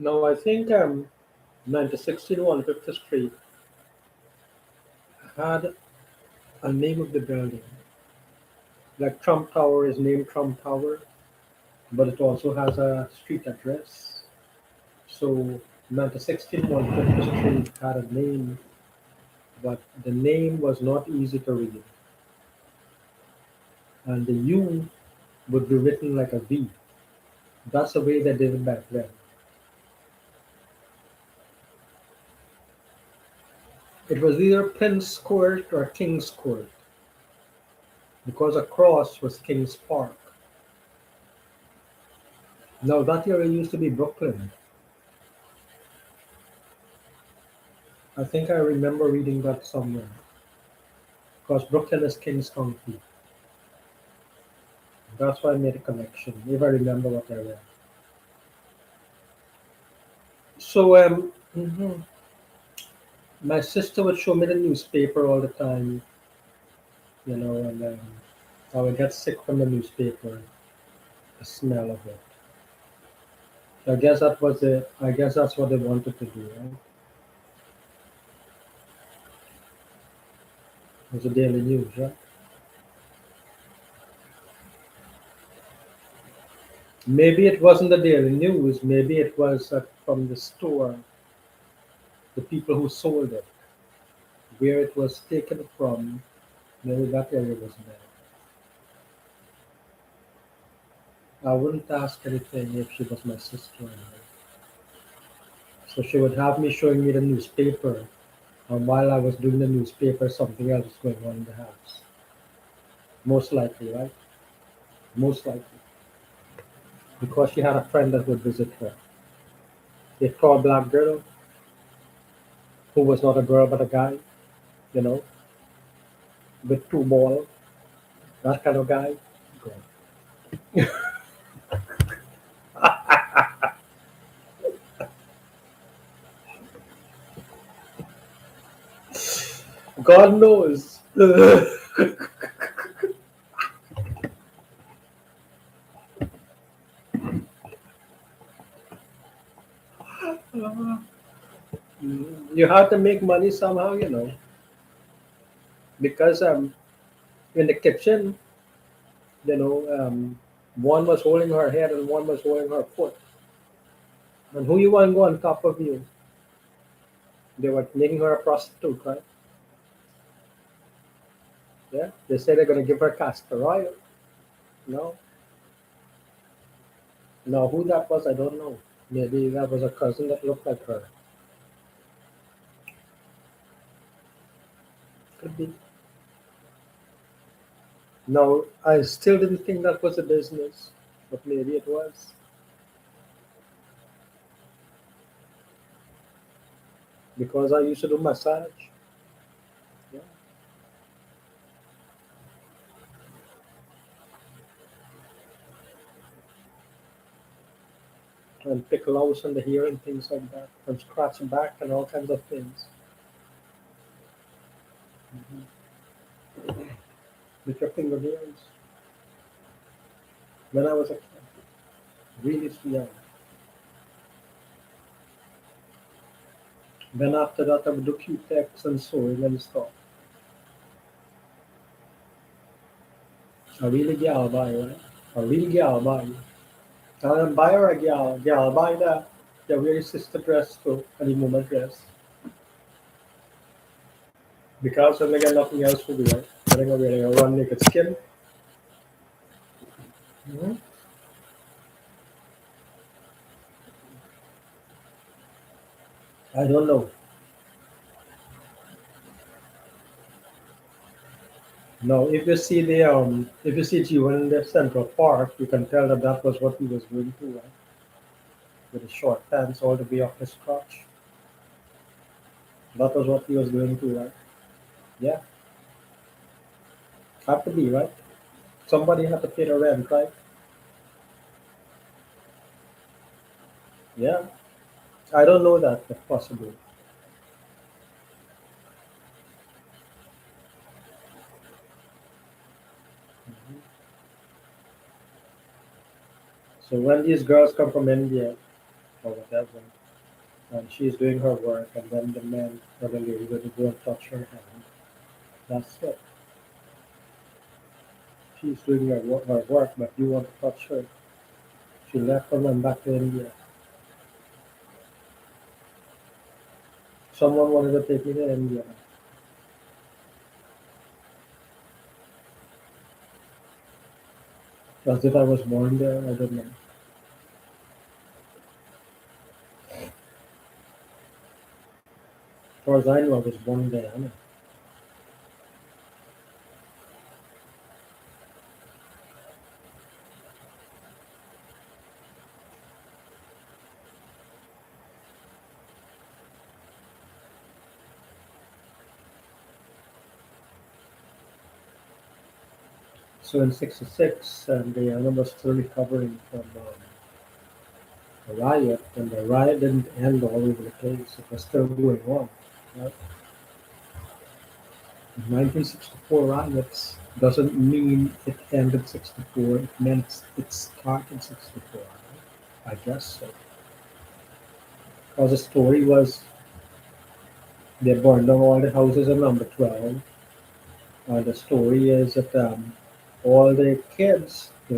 Now I think 1916 150th Street had a name of the building. Like Trump Tower is named Trump Tower, but it also has a street address. So 1916 150th Street had a name, but the name was not easy to read, and the U would be written like a V. That's the way they did it back then. It was either Prince Court or King's Court because across was King's Park. Now that area used to be Brooklyn. I think I remember reading that somewhere because Brooklyn is King's County. That's why I made a connection. If I remember what I read. So my sister would show me the newspaper all the time, and I would get sick from the newspaper, the smell of it. So I guess that was it. I guess that's what they wanted to do, right? It was the Daily News, right? Maybe it wasn't the Daily News. Maybe it was from the store, the people who sold it, where it was taken from. Maybe that area was there. I wouldn't ask anything if she was my sister. So she would have me showing me the newspaper, and while I was doing the newspaper, something else was going on in the house. Most likely, right? Most likely. Because she had a friend that would visit her. A tall black girl who was not a girl but a guy, you know, with two balls. That kind of guy. God knows. You have to make money somehow, because in the kitchen, one was holding her head and one was holding her foot. And who you want to go on top of you? They were making her a prostitute, right? Yeah. They say they're going to give her castor oil. No. Now, who that was, I don't know. Maybe that was a cousin that looked like her. Could be. No, I still didn't think that was a business, but maybe it was because I used to do massage. Yeah. And pick louse on the hair and things like that, and scratch back and all kinds of things. Mhm. With your fingernails. When I was a kid, really young. Then after that, I would do Q-tex and sewing and stuff. A really gal buy, right? A real gal buy. And buy her a gal buy that. Yeah, wear your sister dress too, honeymoon dress. Because when they got nothing else to do, right? They're gonna wear a one naked skin. Mhm. I don't know. No, if you see Gio in the Central Park, you can tell that that was what he was doing too, right? With his short pants all the way up his crotch. That was what he was doing too, right? Yeah, have to be right. Somebody had to pay the rent, right? Yeah, I don't know that, if possible. So when these girls come from India, or whatever, and she's doing her work, and then the man or the lady going to go and touch her hand. That's it. She's doing her work, but you want to touch her. She left and went back to India. Someone wanted to take me to India. As if I was born there, I don't know. As far as I know, I was born in Guyana. So in '66, Guyana was still recovering from a riot, and the riot didn't end all over the place. It was still going on. Right? 1964 riots doesn't mean it ended '64. It meant it started '64. Right? I guess so. Because the story was they burned down all the houses in number 12. The story is that all the kids, the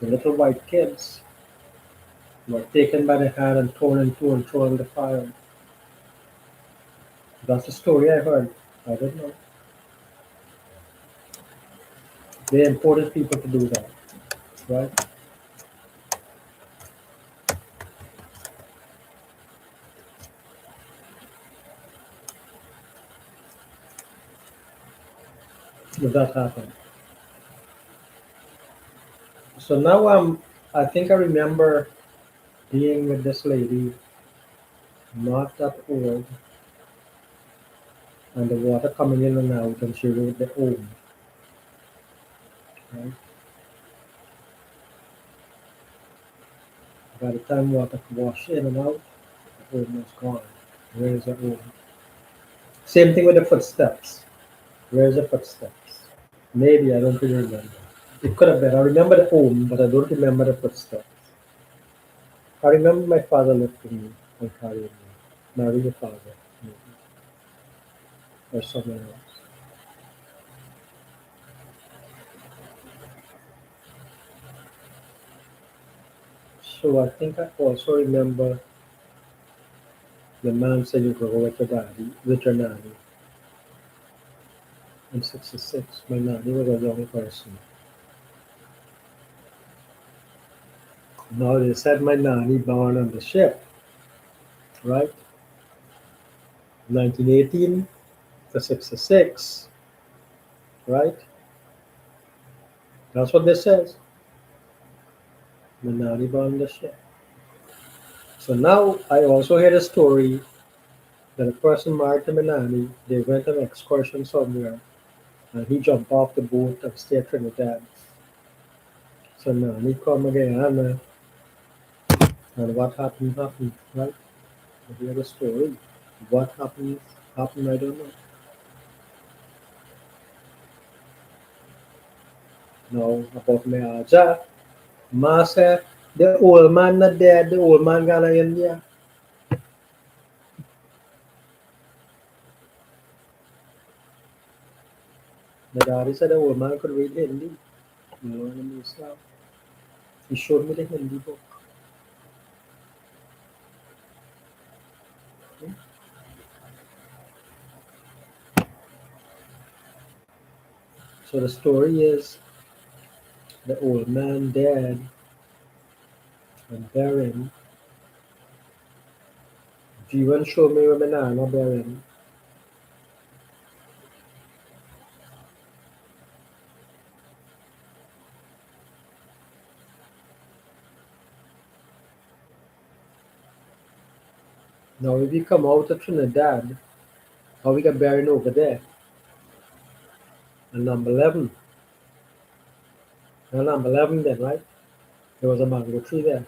little white kids, were taken by the hand and thrown into and thrown in the fire. That's the story I heard. I don't know. They imported people to do that, right? If that happened. So now I think I remember being with this lady, not that old, and the water coming in and out, and she wrote the home, right? By the time water washed in and out, the home was gone. Where is the home? Same thing with the footsteps. Where's the footsteps? Maybe I don't really remember. It could have been. I remember the home, but I don't remember the footsteps. I remember my father lifting me and carrying me. My real father, maybe, or someone else. So I think I also remember the man saying you could go with your daddy, with your nanny. In '66, my nanny was a young person. Now they said my nanny born on the ship, right? 1918 to '66, right? That's what this says. My nanny born on the ship. So now I also hear the story that a person married to my nanny, they went on an excursion somewhere, and he jumped off the boat and stayed at Trinidad. So nanny come again, and what happened, right? I hear the story. What happened, I don't know. Now, about my Aja, Ma said, the old man not dead, the old man gone to India. My daddy said the old man could read Hindi. You know, in Islam. He showed me the Hindi book. So the story is the old man dead and buried. Jivan showed me where my nana buried. Now if we come out of Trinidad, how we get buried over there? And number 11. And number 11 then, right? There was a mango tree there.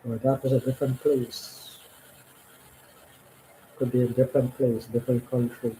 Or that was a different place. Could be a different place, different country.